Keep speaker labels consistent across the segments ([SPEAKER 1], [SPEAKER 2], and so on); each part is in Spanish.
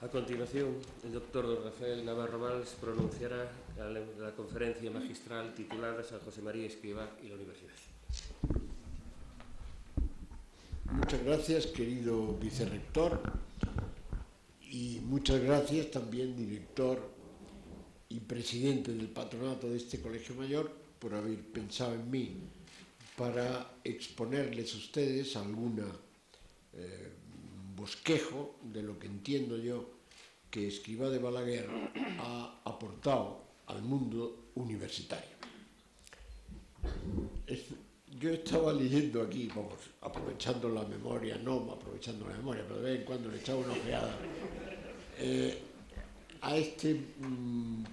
[SPEAKER 1] A continuación, el doctor don Rafael Navarro Valls pronunciará la conferencia magistral titulada San José María Escrivá y la Universidad.
[SPEAKER 2] Muchas gracias, querido vicerrector, y muchas gracias también, director y presidente del patronato de este colegio mayor, por haber pensado en mí para exponerles a ustedes alguna bosquejo de lo que entiendo yo que Escrivá de Balaguer ha aportado al mundo universitario. Yo estaba leyendo aquí, vamos, aprovechando la memoria, aprovechando la memoria, pero de vez en cuando le echaba una ojeada a este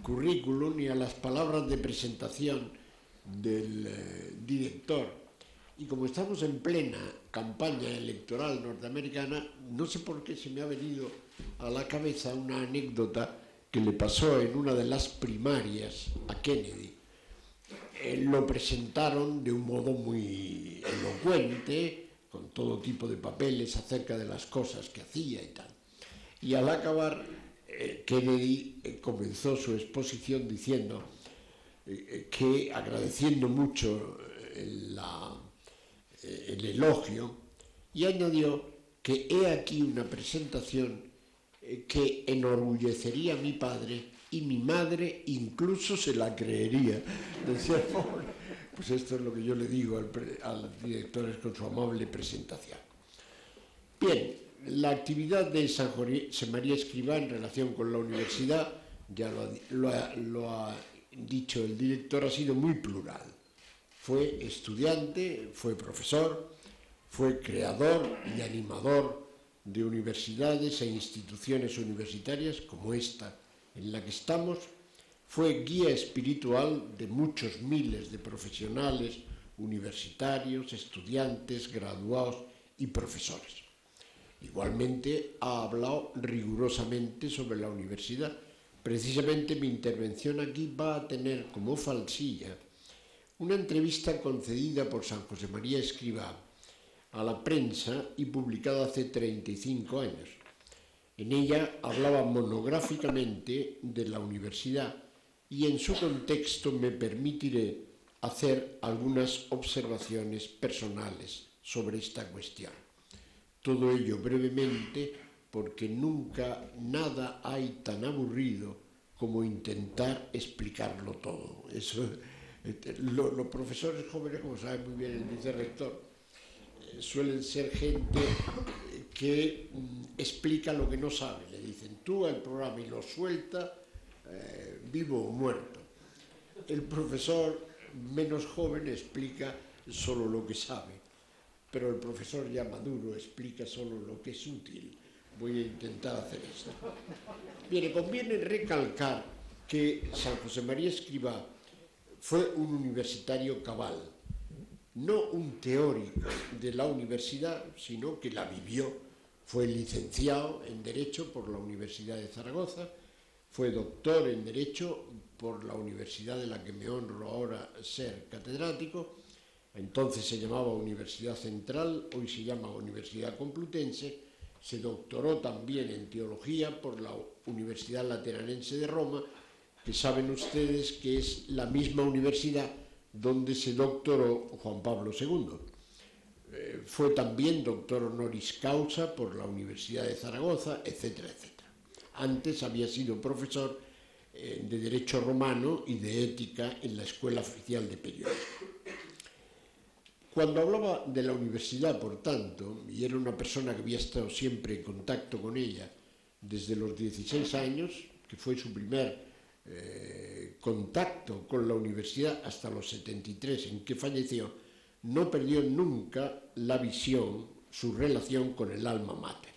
[SPEAKER 2] currículum y a las palabras de presentación del director. Y como estamos en plena campaña electoral norteamericana, no sé por qué se me ha venido a la cabeza una anécdota que le pasó en una de las primarias a Kennedy. Lo presentaron de un modo muy elocuente, con todo tipo de papeles acerca de las cosas que hacía y tal. Y al acabar, Kennedy comenzó su exposición diciendo que, agradeciendo mucho el elogio, y añadió que he aquí una presentación que enorgullecería a mi padre y mi madre incluso se la creería. Decía, pues esto es lo que yo le digo a los directores con su amable presentación. Bien, la actividad de San José María Escrivá en relación con la universidad, ya lo ha dicho el director, ha sido muy plural. Fue estudiante, fue profesor, fue creador y animador de universidades e instituciones universitarias como esta en la que estamos, fue guía espiritual de muchos miles de profesionales universitarios, estudiantes, graduados y profesores. Igualmente ha hablado rigurosamente sobre la universidad. Precisamente mi intervención aquí va a tener como falsilla una entrevista concedida por San José María Escrivá a la prensa y publicada hace 35 años. En ella hablaba monográficamente de la universidad y en su contexto me permitiré hacer algunas observaciones personales sobre esta cuestión. Todo ello brevemente porque nunca nada hay tan aburrido como intentar explicarlo todo. Eso, los profesores jóvenes, como sabe muy bien el vicerrector, suelen ser gente que explica lo que no sabe. Le dicen tú al programa y lo suelta, vivo o muerto. El profesor menos joven explica solo lo que sabe, pero el profesor ya maduro explica solo lo que es útil. Voy a intentar hacer esto. Bien, conviene recalcar que San José María Escrivá fue un universitario cabal, no un teórico de la universidad, sino que la vivió. Fue licenciado en Derecho por la Universidad de Zaragoza, fue doctor en Derecho por la universidad de la que me honro ahora ser catedrático. Entonces se llamaba Universidad Central, hoy se llama Universidad Complutense. Se doctoró también en Teología por la Universidad Lateranense de Roma, que saben ustedes que es la misma universidad donde se doctoró Juan Pablo II. Fue también doctor honoris causa por la Universidad de Zaragoza, etcétera, etcétera. Antes había sido profesor de Derecho Romano y de Ética en la Escuela Oficial de Periodismo. Cuando hablaba de la universidad, por tanto, y era una persona que había estado siempre en contacto con ella desde los 16 años, que fue su primer contacto con la universidad hasta los 73 en que falleció, no perdió nunca la visión, su relación con el alma mater.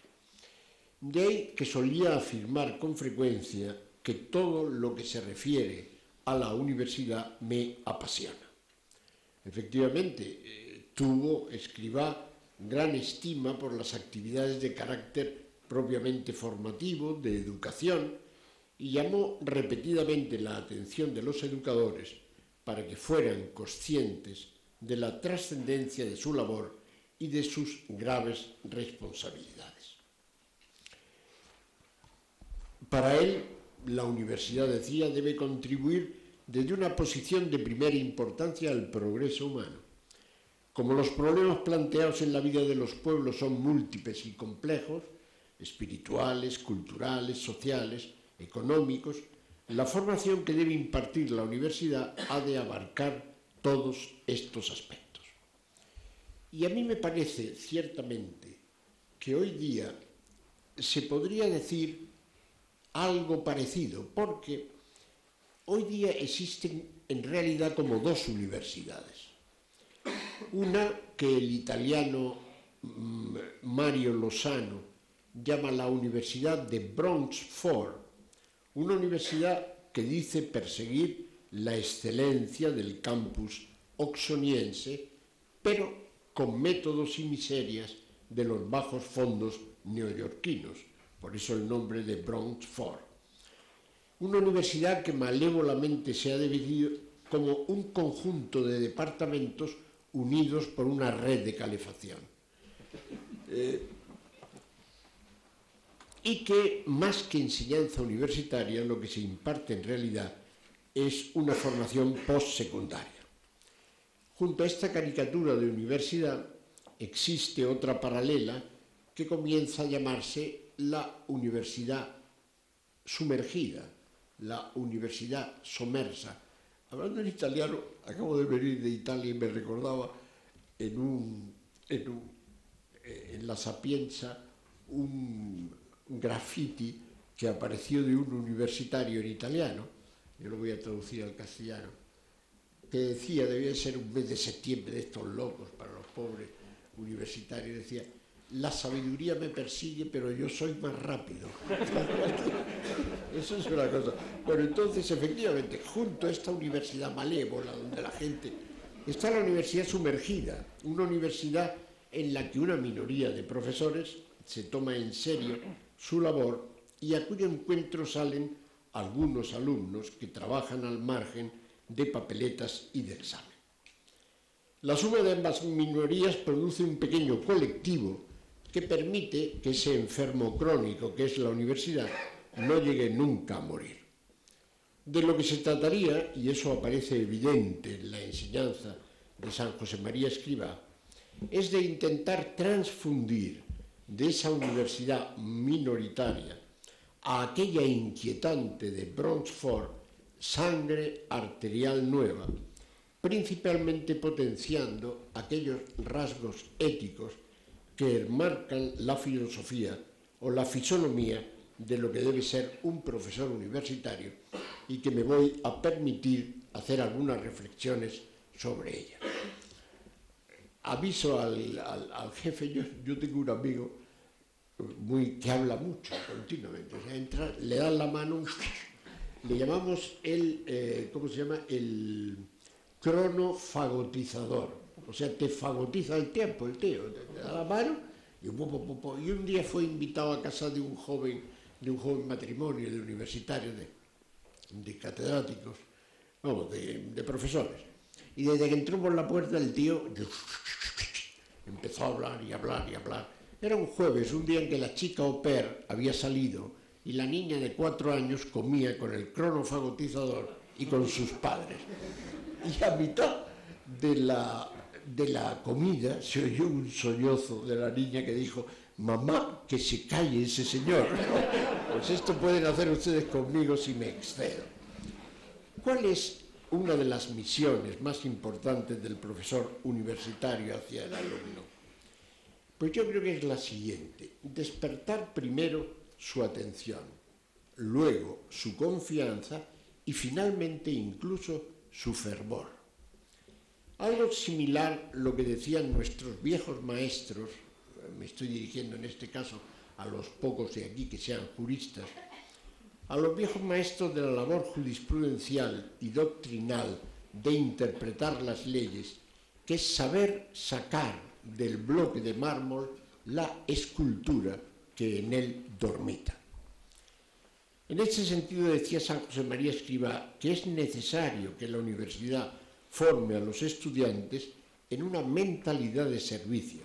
[SPEAKER 2] De ahí que solía afirmar con frecuencia que todo lo que se refiere a la universidad me apasiona. Efectivamente, tuvo Escrivá gran estima por las actividades de carácter propiamente formativo, de educación, y llamó repetidamente la atención de los educadores para que fueran conscientes de la trascendencia de su labor y de sus graves responsabilidades. Para él, la universidad, decía, debe contribuir desde una posición de primera importancia al progreso humano. Como los problemas planteados en la vida de los pueblos son múltiples y complejos, espirituales, culturales, sociales, económicos, la formación que debe impartir la universidad ha de abarcar todos estos aspectos. Y a mí me parece, ciertamente, que hoy día se podría decir algo parecido, porque hoy día existen en realidad como dos universidades. Una que el italiano Mario Lozano llama la Universidad de Bronx-Ford, una universidad que dice perseguir la excelencia del campus oxoniense, pero con métodos y miserias de los bajos fondos neoyorquinos, por eso el nombre de Bronx-Ford. Una universidad que malévolamente se ha dividido como un conjunto de departamentos unidos por una red de calefacción. Y que, más que enseñanza universitaria, lo que se imparte en realidad es una formación postsecundaria. Junto a esta caricatura de universidad existe otra paralela que comienza a llamarse la universidad sumergida, la universidad sommersa. Hablando en italiano, acabo de venir de Italia y me recordaba en la Sapienza un graffiti que apareció de un universitario en italiano, yo lo voy a traducir al castellano, que decía, debía ser un mes de septiembre de estos locos para los pobres universitarios, decía: la sabiduría me persigue, pero yo soy más rápido. Eso es una cosa. Bueno, entonces, efectivamente, junto a esta universidad malévola, donde la gente... está la universidad sumergida, una universidad en la que una minoría de profesores se toma en serio su labor y a cuyo encuentro salen algunos alumnos que trabajan al margen de papeletas y de examen. La suma de ambas minorías produce un pequeño colectivo que permite que ese enfermo crónico que es la universidad no llegue nunca a morir. De lo que se trataría, y eso aparece evidente en la enseñanza de San José María Escrivá, es de intentar transfundir de esa universidad minoritaria a aquella inquietante de Bronx-Ford sangre arterial nueva, principalmente potenciando aquellos rasgos éticos que enmarcan la filosofía o la fisonomía de lo que debe ser un profesor universitario y que me voy a permitir hacer algunas reflexiones sobre ella. Aviso al jefe, yo tengo un amigo que habla mucho continuamente, o sea, entra, le dan la mano, le llamamos ¿cómo se llama? El cronofagotizador. O sea, te fagotiza el tiempo, el tío, te da la mano y un día fue invitado a casa de un joven matrimonio de universitarios, de catedráticos, vamos, de profesores. Y desde que entró por la puerta el tío empezó a hablar y hablar y hablar. Era un jueves, un día en que la chica au pair había salido y la niña de 4 años comía con el cronofagotizador y con sus padres. Y a mitad de la comida se oyó un sollozo de la niña que dijo: mamá, que se calle ese señor. Pues esto pueden hacer ustedes conmigo si me excedo. ¿Cuál es una de las misiones más importantes del profesor universitario hacia el alumno? Pues yo creo que es la siguiente: despertar primero su atención, luego su confianza y finalmente incluso su fervor. Algo similar lo que decían nuestros viejos maestros, me estoy dirigiendo en este caso a los pocos de aquí que sean juristas, a los viejos maestros de la labor jurisprudencial y doctrinal de interpretar las leyes, que es saber sacar del bloque de mármol la escultura que en él dormita. En este sentido decía San José María Escrivá que es necesario que la universidad forme a los estudiantes en una mentalidad de servicio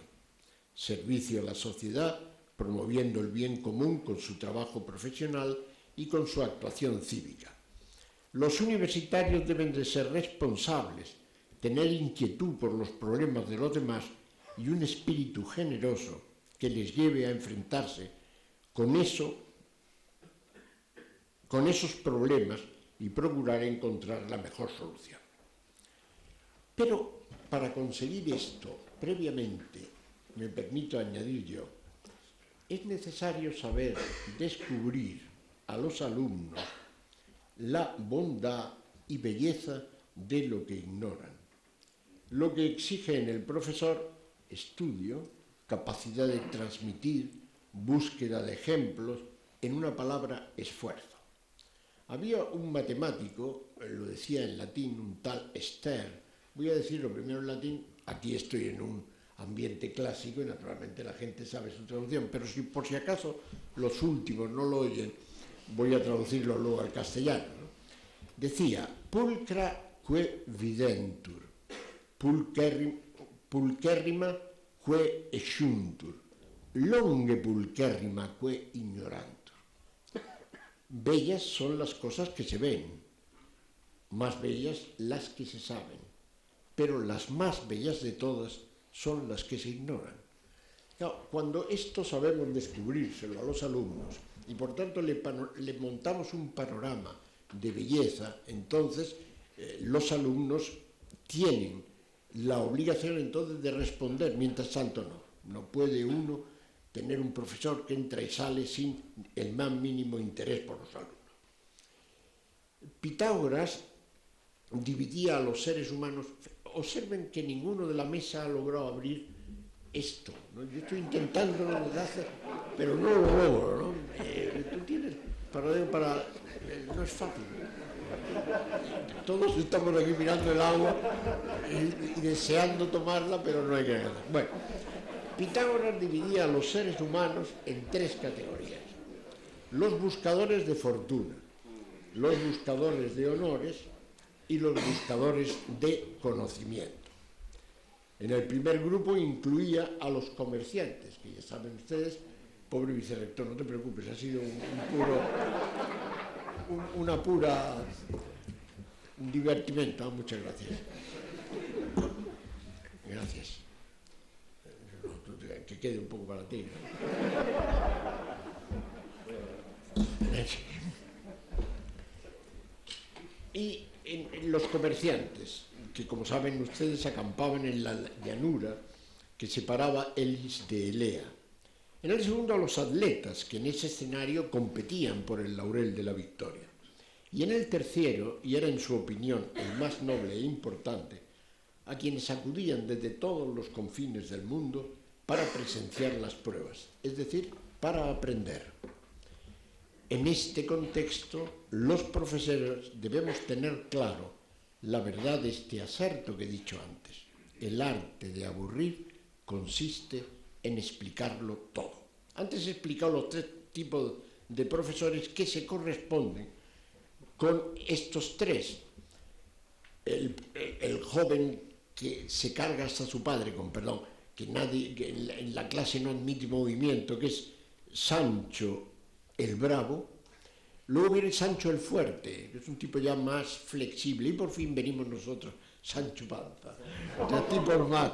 [SPEAKER 2] a la sociedad, promoviendo el bien común con su trabajo profesional y con su actuación cívica. Los universitarios deben de ser responsables, tener inquietud por los problemas de los demás y un espíritu generoso que les lleve a enfrentarse con esos problemas y procurar encontrar la mejor solución. Pero para conseguir esto, previamente, me permito añadir yo, es necesario saber descubrir a los alumnos la bondad y belleza de lo que ignoran, lo que exige en el profesor estudio, capacidad de transmitir, búsqueda de ejemplos, en una palabra, esfuerzo. Había un matemático, lo decía en latín, un tal Stern. Voy a decirlo primero en latín, aquí estoy en un ambiente clásico y naturalmente la gente sabe su traducción, pero si por si acaso los últimos no lo oyen, voy a traducirlo luego al castellano, ¿no? Decía, pulcra que videntur, pulcherrima que exuntur, longe pulcherrima que ignorantur. Bellas son las cosas que se ven, más bellas las que se saben, pero las más bellas de todas son las que se ignoran. Claro, cuando esto sabemos descubrírselo a los alumnos y por tanto le montamos un panorama de belleza, entonces los alumnos tienen la obligación entonces de responder, mientras tanto no puede uno tener un profesor que entra y sale sin el más mínimo interés por los alumnos. Pitágoras dividía a los seres humanos. Observen que ninguno de la mesa ha logrado abrir esto, ¿no? Yo estoy intentando desde hace, pero no lo logro, ¿no? Tú tienes no es fácil. Todos estamos aquí mirando el agua y deseando tomarla, pero no hay que ganar. Bueno, Pitágoras dividía a los seres humanos en tres categorías: los buscadores de fortuna, los buscadores de honores y los buscadores de conocimiento. En el primer grupo incluía a los comerciantes, que ya saben ustedes, pobre vicerrector, no te preocupes, ha sido un divertimento. Muchas gracias. Gracias. Que quede un poco para ti, ¿no? Y en los comerciantes, que como saben ustedes acampaban en la llanura que separaba Elis de Elea. En el segundo a los atletas, que en ese escenario competían por el laurel de la victoria. Y en el tercero, y era en su opinión el más noble e importante, a quienes acudían desde todos los confines del mundo para presenciar las pruebas, es decir, para aprender. En este contexto, los profesores debemos tener claro la verdad de este aserto que he dicho antes. El arte de aburrir consiste en explicarlo todo. Antes he explicado los tres tipos de profesores que se corresponden con estos tres. El joven que se carga hasta su padre, con perdón, que en la clase no admite movimiento, que es Sancho el bravo. Luego viene Sancho el fuerte, que es un tipo ya más flexible, y por fin venimos nosotros, Sancho Panza, de tipos más.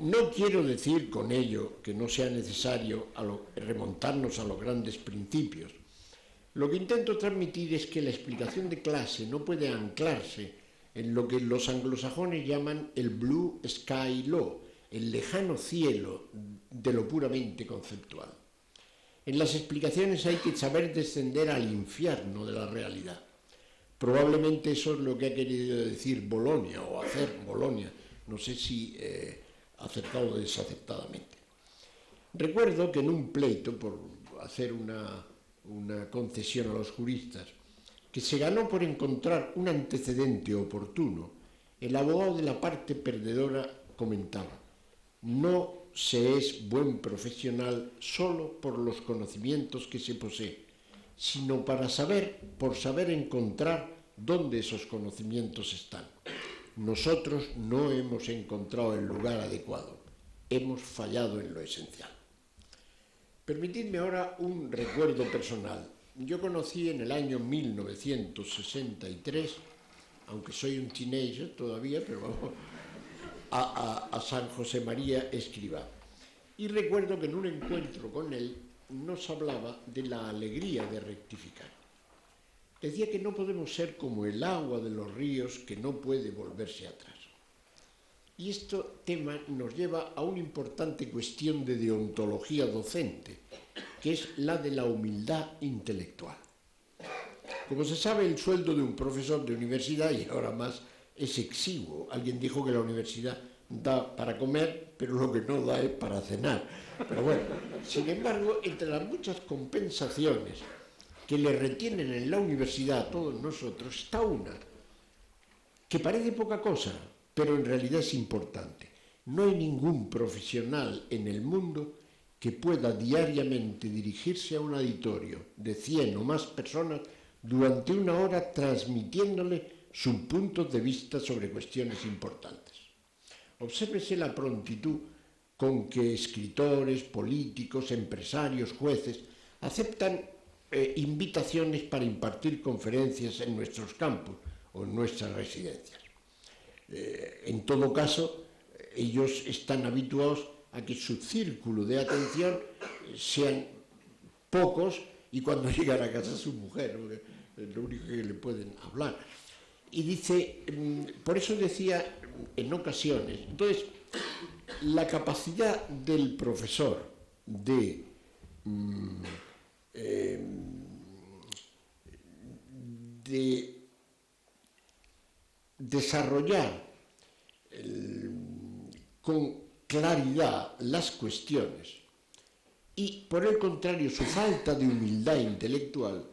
[SPEAKER 2] No quiero decir con ello que no sea necesario remontarnos a los grandes principios. Lo que intento transmitir es que la explicación de clase no puede anclarse en lo que los anglosajones llaman el Blue Sky Law, el lejano cielo de lo puramente conceptual. En las explicaciones hay que saber descender al infierno de la realidad. Probablemente eso es lo que ha querido decir Bolonia, o hacer Bolonia, no sé si acertado o desacertadamente. Recuerdo que en un pleito, por hacer una concesión a los juristas, que se ganó por encontrar un antecedente oportuno, el abogado de la parte perdedora comentaba: no se es buen profesional solo por los conocimientos que se posee, sino por saber encontrar dónde esos conocimientos están. Nosotros no hemos encontrado el lugar adecuado, hemos fallado en lo esencial. Permitidme ahora un recuerdo personal. yo conocí en el año 1963, aunque soy un teenager todavía, pero vamos, a San José María Escrivá. Y recuerdo que en un encuentro con él nos hablaba de la alegría de rectificar. Decía que no podemos ser como el agua de los ríos que no puede volverse atrás. Y este tema nos lleva a una importante cuestión de deontología docente, que es la de la humildad intelectual. Como se sabe, el sueldo de un profesor de universidad, y ahora más, es exiguo. Alguien dijo que la universidad da para comer, pero lo que no da es para cenar. Pero bueno, sin embargo, entre las muchas compensaciones que le retienen en la universidad a todos nosotros, está una que parece poca cosa, pero en realidad es importante. No hay ningún profesional en el mundo que pueda diariamente dirigirse a un auditorio de 100 o más personas durante una hora transmitiéndole sus puntos de vista sobre cuestiones importantes. Obsérvese la prontitud con que escritores, políticos, empresarios, jueces aceptan invitaciones para impartir conferencias en nuestros campus o en nuestras residencias. En todo caso, ellos están habituados a que su círculo de atención sean pocos y cuando llegan a casa su mujer, es lo único que le pueden hablar. Y dice, por eso decía en ocasiones, entonces, la capacidad del profesor de desarrollar con claridad las cuestiones y, por el contrario, su falta de humildad intelectual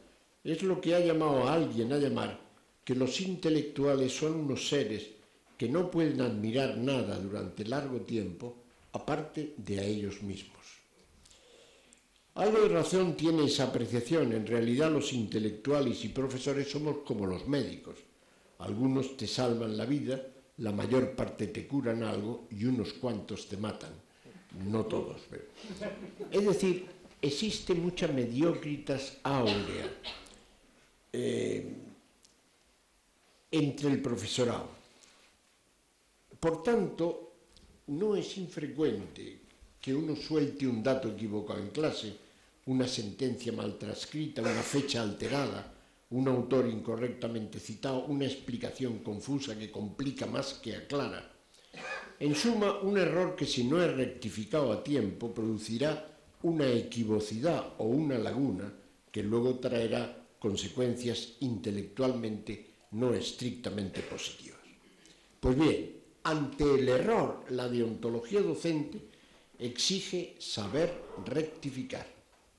[SPEAKER 2] es lo que ha llamado a alguien a llamar que los intelectuales son unos seres que no pueden admirar nada durante largo tiempo aparte de a ellos mismos. Algo de razón tiene esa apreciación. En realidad los intelectuales y profesores somos como los médicos. Algunos te salvan la vida, la mayor parte te curan algo y unos cuantos te matan. No todos, pero... Es decir, existe mucha mediocritas áurea entre el profesorado. Por tanto, no es infrecuente que uno suelte un dato equivocado en clase, una sentencia mal transcrita, una fecha alterada, un autor incorrectamente citado, una explicación confusa que complica más que aclara. En suma, un error que si no es rectificado a tiempo producirá una equivocidad o una laguna que luego traerá consecuencias intelectualmente no estrictamente positivas. Pues bien, ante el error, la deontología docente exige saber rectificar,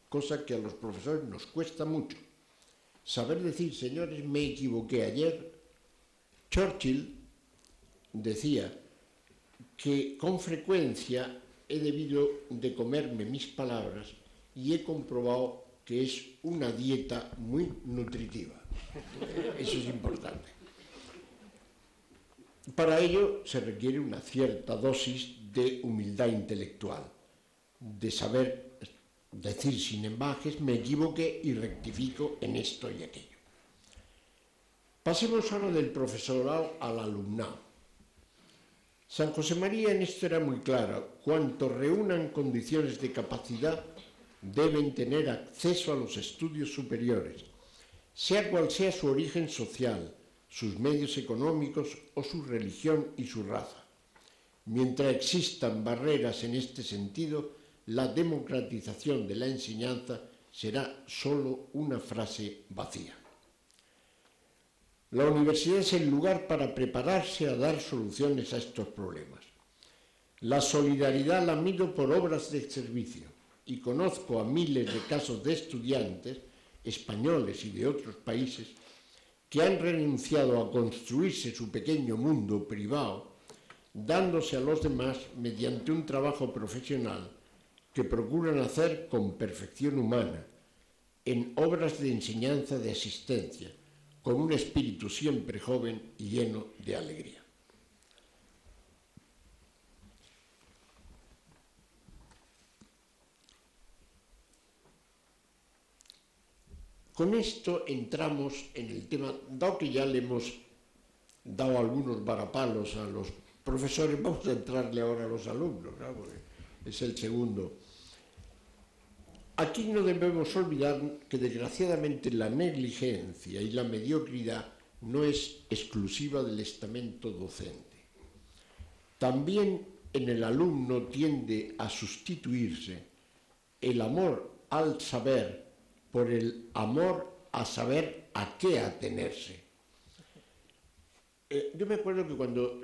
[SPEAKER 2] cosa que a los profesores nos cuesta mucho. Saber decir, señores, me equivoqué ayer. Churchill decía que con frecuencia he debido de comerme mis palabras y he comprobado que es una dieta muy nutritiva. Eso es importante. Para ello se requiere una cierta dosis de humildad intelectual, de saber decir sin embajes, me equivoqué y rectifico en esto y aquello. Pasemos ahora del profesorado al alumnado. San José María en esto era muy claro: cuantos reúnan condiciones de capacidad deben tener acceso a los estudios superiores, sea cual sea su origen social, sus medios económicos o su religión y su raza. Mientras existan barreras en este sentido, la democratización de la enseñanza será solo una frase vacía. La universidad es el lugar para prepararse a dar soluciones a estos problemas. La solidaridad la mido por obras de servicio y conozco a miles de casos de estudiantes españoles y de otros países que han renunciado a construirse su pequeño mundo privado, dándose a los demás mediante un trabajo profesional que procuran hacer con perfección humana, en obras de enseñanza de asistencia, con un espíritu siempre joven y lleno de alegría. Con esto entramos en el tema, dado que ya le hemos dado algunos varapalos a los profesores, vamos a entrarle ahora a los alumnos, ¿no? Porque es el segundo. Aquí no debemos olvidar que desgraciadamente la negligencia y la mediocridad no es exclusiva del estamento docente. También en el alumno tiende a sustituirse el amor al saber por el amor a saber a qué atenerse. Yo me acuerdo que cuando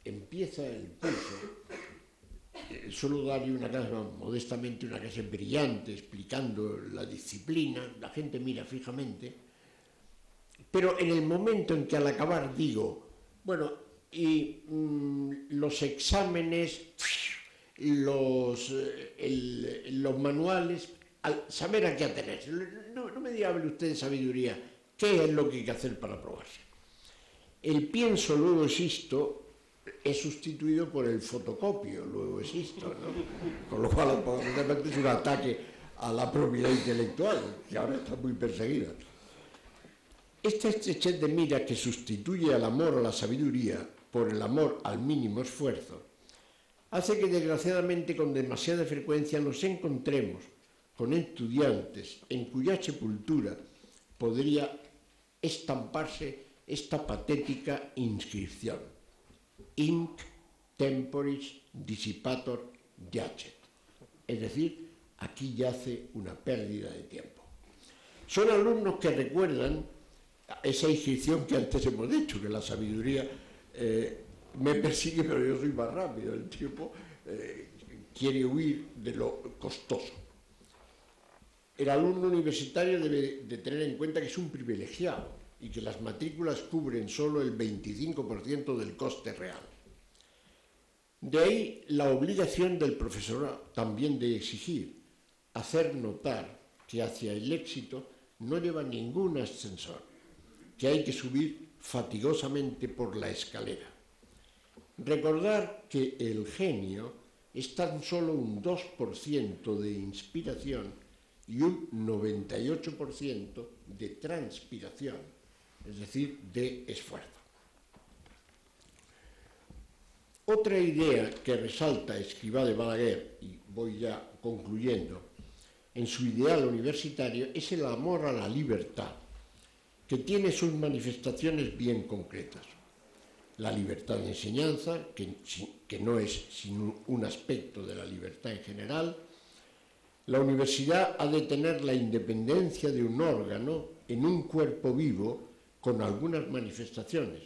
[SPEAKER 2] empieza el curso, suelo darle una clase, modestamente una clase brillante, explicando la disciplina, la gente mira fijamente, pero en el momento en que al acabar digo, bueno, y los exámenes, los manuales, al saber a qué atenerse. No me hable usted de sabiduría, ¿qué es lo que hay que hacer para aprobarse? El pienso, luego existo, es sustituido por el fotocopio, luego existo, ¿no? Con lo cual, probablemente es un ataque a la propiedad intelectual, que ahora está muy perseguida. Esta estrechez de mira que sustituye al amor a la sabiduría por el amor al mínimo esfuerzo, hace que desgraciadamente con demasiada frecuencia nos encontremos con estudiantes en cuya sepultura podría estamparse esta patética inscripción: Inc temporis dissipator jacet. Es decir, aquí yace una pérdida de tiempo. Son alumnos que recuerdan esa inscripción que antes hemos dicho, que la sabiduría me persigue, pero yo soy más rápido. El tiempo quiere huir de lo costoso. El alumno universitario debe de tener en cuenta que es un privilegiado y que las matrículas cubren solo el 25% del coste real. De ahí la obligación del profesorado también de exigir, hacer notar que hacia el éxito no lleva ningún ascensor, que hay que subir fatigosamente por la escalera. Recordar que el genio es tan solo un 2% de inspiración y un 98% de transpiración, es decir, de esfuerzo. Otra idea que resalta Escrivá de Balaguer, y voy ya concluyendo, en su ideal universitario es el amor a la libertad, que tiene sus manifestaciones bien concretas. La libertad de enseñanza, que no es sino un aspecto de la libertad en general. La universidad ha de tener la independencia de un órgano en un cuerpo vivo con algunas manifestaciones.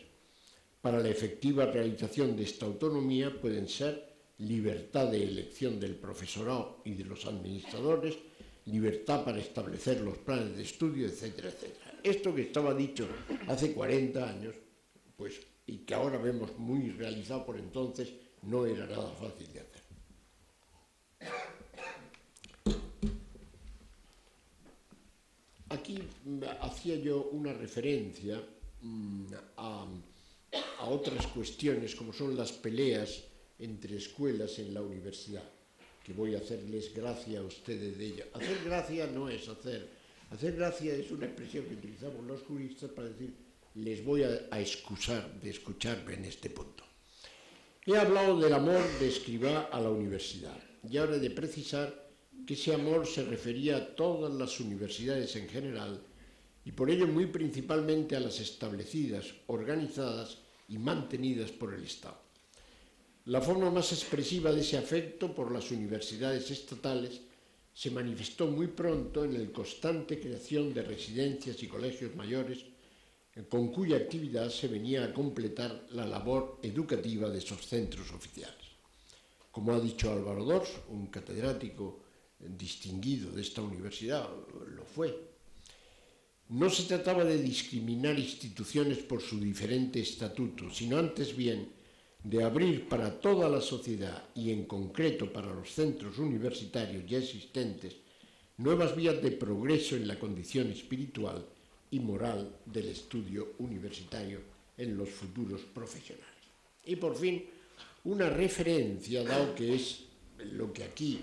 [SPEAKER 2] Para la efectiva realización de esta autonomía pueden ser libertad de elección del profesorado y de los administradores, libertad para establecer los planes de estudio, etcétera, etcétera. Esto que estaba dicho hace 40 años, pues, y que ahora vemos muy realizado por entonces, no era nada fácil de hacer. Aquí hacía yo una referencia a otras cuestiones, como son las peleas entre escuelas en la universidad, que voy a hacerles gracia a ustedes de ellas. Hacer gracia no es hacer. Hacer gracia es una expresión que utilizamos los juristas para decir, les voy a excusar de escucharme en este punto. He hablado del amor de Escrivá a la universidad, y ahora he de precisar que ese amor se refería a todas las universidades en general, y por ello muy principalmente a las establecidas, organizadas y mantenidas por el Estado. La forma más expresiva de ese afecto por las universidades estatales se manifestó muy pronto en la constante creación de residencias y colegios mayores, con cuya actividad se venía a completar la labor educativa de esos centros oficiales. Como ha dicho Álvaro Dors, un catedrático distinguido de esta universidad, lo fue. No se trataba de discriminar instituciones por su diferente estatuto, sino antes bien de abrir para toda la sociedad y en concreto para los centros universitarios ya existentes nuevas vías de progreso en la condición espiritual y moral del estudio universitario en los futuros profesionales. Y por fin, una referencia, dado que es lo que aquí